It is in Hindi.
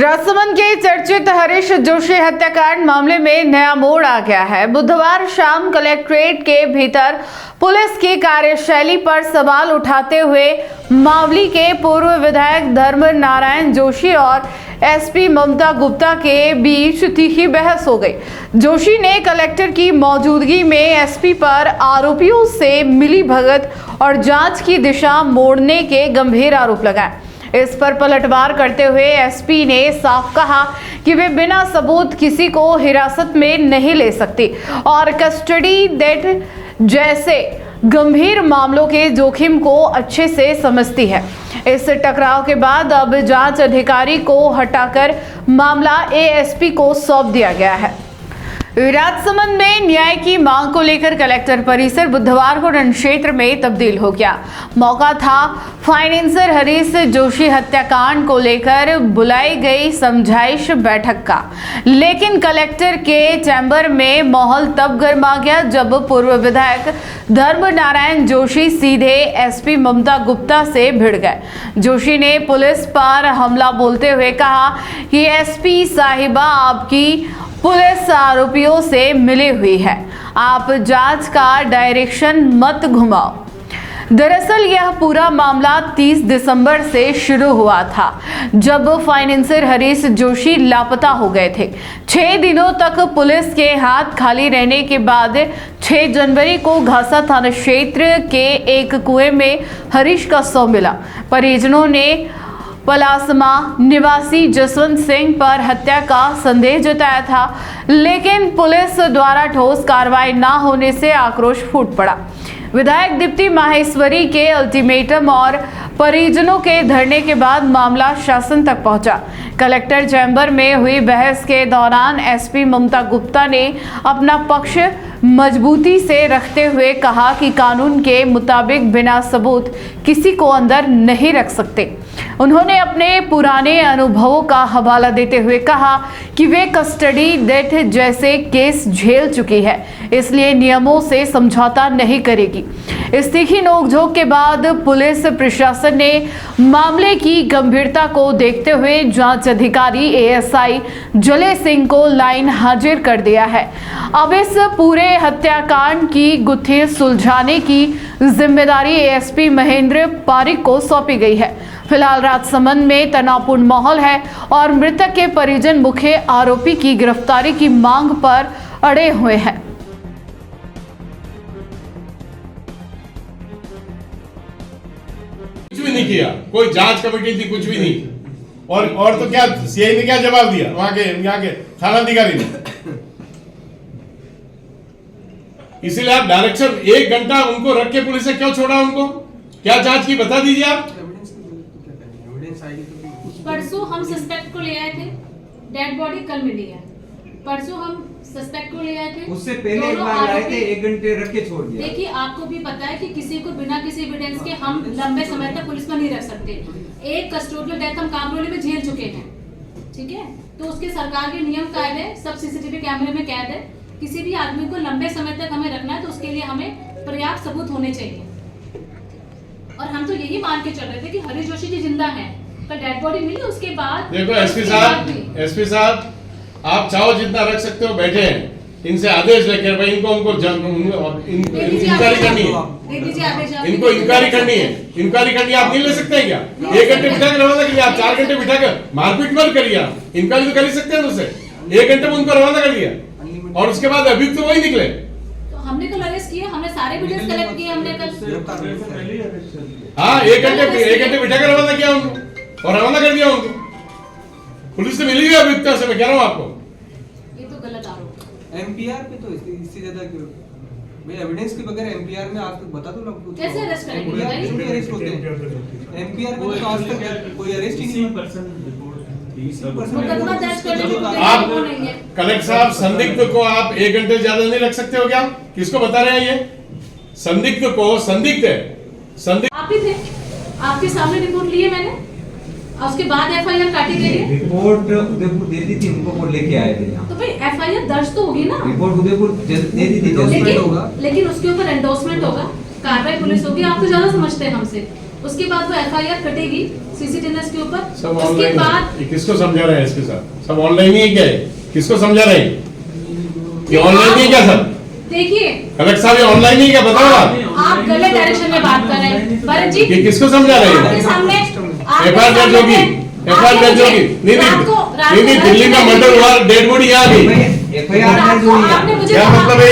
राजसमंद के चर्चित हरीश जोशी हत्याकांड मामले में नया मोड़ आ गया है। बुधवार शाम कलेक्ट्रेट के भीतर पुलिस की कार्यशैली पर सवाल उठाते हुए मावली के पूर्व विधायक धर्म नारायण जोशी और एसपी ममता गुप्ता के बीच तीखी बहस हो गई। जोशी ने कलेक्टर की मौजूदगी में एसपी पर आरोपियों से मिलीभगत और जांच की दिशा मोड़ने के गंभीर आरोप लगाए। इस पर पलटवार करते हुए एसपी ने साफ कहा कि वे बिना सबूत किसी को हिरासत में नहीं ले सकती और कस्टडी डेथ जैसे गंभीर मामलों के जोखिम को अच्छे से समझती है। इस टकराव के बाद अब जांच अधिकारी को हटाकर मामला एएसपी को सौंप दिया गया है। राजसमंद में न्याय की मांग को लेकर कलेक्टर परिसर बुधवार को रणक्षेत्र में तब्दील हो गया। मौका था फाइनेंसर हरीश जोशी हत्याकांड को लेकर बुलाई गई समझाइश बैठक का, लेकिन कलेक्टर के चैम्बर में माहौल तब गर्मा गया जब पूर्व विधायक धर्म नारायण जोशी सीधे एसपी ममता गुप्ता से भिड़ गए। जोशी ने पुलिस पर हमला बोलते हुए कहा कि एसपी साहिबा आपकी पुलिस आरोपियों से मिली हुई है, आप जांच का डायरेक्शन मत घुमाओ। दरअसल यह पूरा मामला 30 दिसंबर से शुरू हुआ था, जब फाइनेंसर हरीश जोशी लापता हो गए थे। 6 दिनों तक पुलिस के हाथ खाली रहने के बाद 6 जनवरी को घासा थाना क्षेत्र के एक कुएं में हरीश का शव मिला। परिजनों ने पलासमा निवासी जसवंत सिंह पर हत्या का संदेह जताया था, लेकिन पुलिस द्वारा ठोस कार्रवाई न होने से आक्रोश फूट पड़ा। विधायक दीप्ति माहेश्वरी के अल्टीमेटम और परिजनों के धरने के बाद मामला शासन तक पहुंचा। कलेक्टर चैम्बर में हुई बहस के दौरान एसपी ममता गुप्ता ने अपना पक्ष मजबूती से रखते हुए कहा कि कानून के मुताबिक बिना सबूत किसी को अंदर नहीं रख सकते। उन्होंने अपने पुराने अनुभवों का हवाला देते हुए कहा कि वे कस्टडी डेथ जैसे केस झेल चुकी है, इसलिए नियमों से समझौता नहीं करेगी। इस तीखी नोकझोंक के बाद पुलिस प्रशासन ने मामले की गंभीरता को देखते हुए जांच अधिकारी एएसआई जले सिंह को लाइन हाजिर कर दिया है। अब इस पूरे हत्याकांड की गुत्थी सुलझाने की जिम्मेदारी एएसपी महेंद्र पारिक को सौंपी गई है। फिलहाल राजसमंद में तनावपूर्ण माहौल है और मृतक के परिजन मुख्य आरोपी की गिरफ्तारी की मांग पर अड़े हुए हैं। कुछ भी नहीं किया, कोई जांच कमेटी थी, कुछ भी नहीं। और तो क्या सीआई ने क्या जवाब दिया वहां के यहाँ के थानाधिकारी ने? इसीलिए आप डायरेक्शन 1 घंटा उनको रख के पुलिस ने क्यों छोड़ा? उनको क्या जांच की बता दीजिए आप। परसों हम सस्पेक्ट को ले आए थे, डेड बॉडी कल मिली है। परसों हम सस्पेक्ट को ले आए थे, उससे पहले एक बार आए थे, 1 घंटे रख के छोड़ दिया। देखिए आपको भी पता है कि किसी को बिना किसी एविडेंस के हम लंबे समय तक पुलिस में नहीं रख सकते। एक कस्टोडियल डेथ हम कामरोली में झेल चुके हैं, ठीक है? तो उसके सरकार के नियम कायदे सब सीसीटीवी कैमरे में कैद है। किसी भी आदमी को लंबे समय तक हमें रखना है तो उसके लिए हमें पर्याप्त सबूत होने चाहिए। और हम तो यही मान के चल रहे थे कि हरीश जोशी जी जिंदा है, कल डेड बॉडी मिली, उसके बाद देखो एसपी साहब आप चाहो जितना रख सकते हो, बैठे हैं, इनसे आदेश लेकर भाई इनको इंक्वायरी करनी है, इनको इंक्वायरी करनी है। इंक्वायरी करनी आप नहीं ले सकते हैं क्या? 1 घंटे बिठा कर रवाना करिए, आप 4 घंटे बिठा कर मारपीट मत करिए। आप इंक्वायरी तो कर ही सकते हैं उनसे। 1 घंटे में उनको रवाना कर दिया और उसके बाद अभी तो वही निकले। तो हमने कल अरेस्ट किया, हमने सारे एविडेंस कलेक्ट किए हमने कल। हाँ 1 घंटे बिठा कर रवाना किया उनको और रवाना कर दिया उनको। पुलिस से मिली हुई अभियुक्ता से, मैं कह रहा हूँ आपको। ये तो गलत आरोप है। एमपीआर पे तो इससे ज्यादा क्यों भाई? एविडेंस के बगैर एमपीआर में आज तक बता दो लोग कैसे अरेस्ट करेंगे? अरेस्ट होते हैं एमपीआर में तो आज तक कोई अरेस्ट ही नहीं। मुकदमा दर्ज करने की कोई आप वो नहीं है। कलेक्टर साहब संदिग्ध को आप 1 घंटे ज्यादा नहीं रख सकते हो क्या? किसको बता रहे हैं ये? संदिग्ध को, संदिग्ध है, संदिग्ध आप ही थे, आपके सामने रिपोर्ट लिए मैंने और उसके बाद एफआईआर काटी गई है। रिपोर्ट उदयपुर दे दी थी उनको, वो लेके आए थे यहाँ। तो भाई एफआईआर दर्ज तो होगी ना, रिपोर्ट उदयपुर दे दी थी, लेकिन उसके ऊपर एंडोर्समेंट होगा, कार्रवाई पुलिस होगी। आप तो ज्यादा समझते हैं हमसे, उसके बाद वो एफआईआर कटेगी सीसीटीवी के ऊपर। सब उसके ऑनलाइन बाद है। किसको समझा रहे हैं एसपी साहब? सब ऑनलाइन ही है क्या है? किसको समझा रहे हैं? ये ऑनलाइन नहीं है क्या सब? देखिए कलेक्टर साहब ये ऑनलाइन नहीं है क्या? बताओ आप गलत डायरेक्शन में बात कर रहे हैं भरत जी। ये किसको समझा रहे आपके हैं? सामने एफआईआर दर्ज होगी, एफआईआर दर्ज होगी। नहीं, दिल्ली में मर्डर हुआ, डेड बॉडी यहाँ आ गई। एफआईआर दर्ज हुई है। आपने मुझे क्या मतलब है?